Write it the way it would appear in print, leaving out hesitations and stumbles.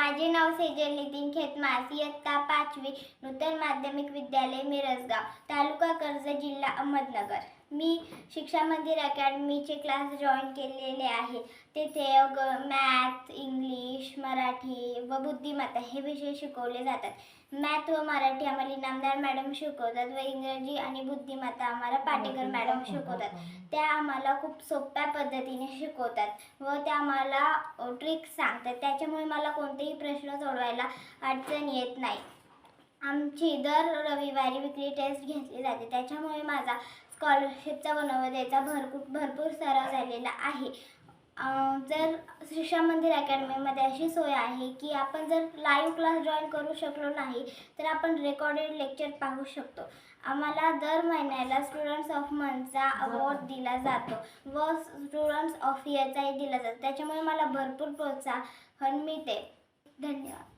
माझे नाव सेजल नितीन खेतमास, इयत्ता 5वी, नूतन माध्यमिक विद्यालय मिरजगाव, तालुका कर्जत, जिल्हा अहमदनगर। मी शिक्षा मंदिर अकॅडमीचे क्लास जॉईन केलेले आहे। तेथे मॅथ, इंग्लिश, मराठी व बुद्धिमत्ता हे विषय शिकवले जातात। मॅथ व मराठी आम्हाला इनामदार मॅडम शिकवतात व इंग्रजी आणि बुद्धिमत्ता आम्हाला पाटेकर मॅडम शिकवतात। त्या आम्हाला खूप सोप्या पद्धतीने शिकवतात व त्या आम्हाला ट्रिक्स सांगतात। त्याच्यामुळे मला कोणतेही प्रश्न सोडवायला अडचण येत नाही। आमची दर रविवारी विकली टेस्ट घेतली जाते। त्याच्यामुळे माझा स्कॉलरशिपचा व नवोदयचा भरपूर सराव झालेला आहे। जर शिक्षा मंदिर अकॅडमीमध्ये अशी सोय आहे की आपण जर लाईव्ह क्लास जॉईन करू शकलो नाही तर आपण रेकॉर्डेड लेक्चर पाहू शकतो। आम्हाला दर महिन्याला स्टुडंट्स ऑफ मंथचा अवॉर्ड दिला जातो व स्टुडंट्स ऑफ इयरचाही दिला जातो। त्याच्यामुळे मला भरपूर प्रोत्साहन मिळते। धन्यवाद।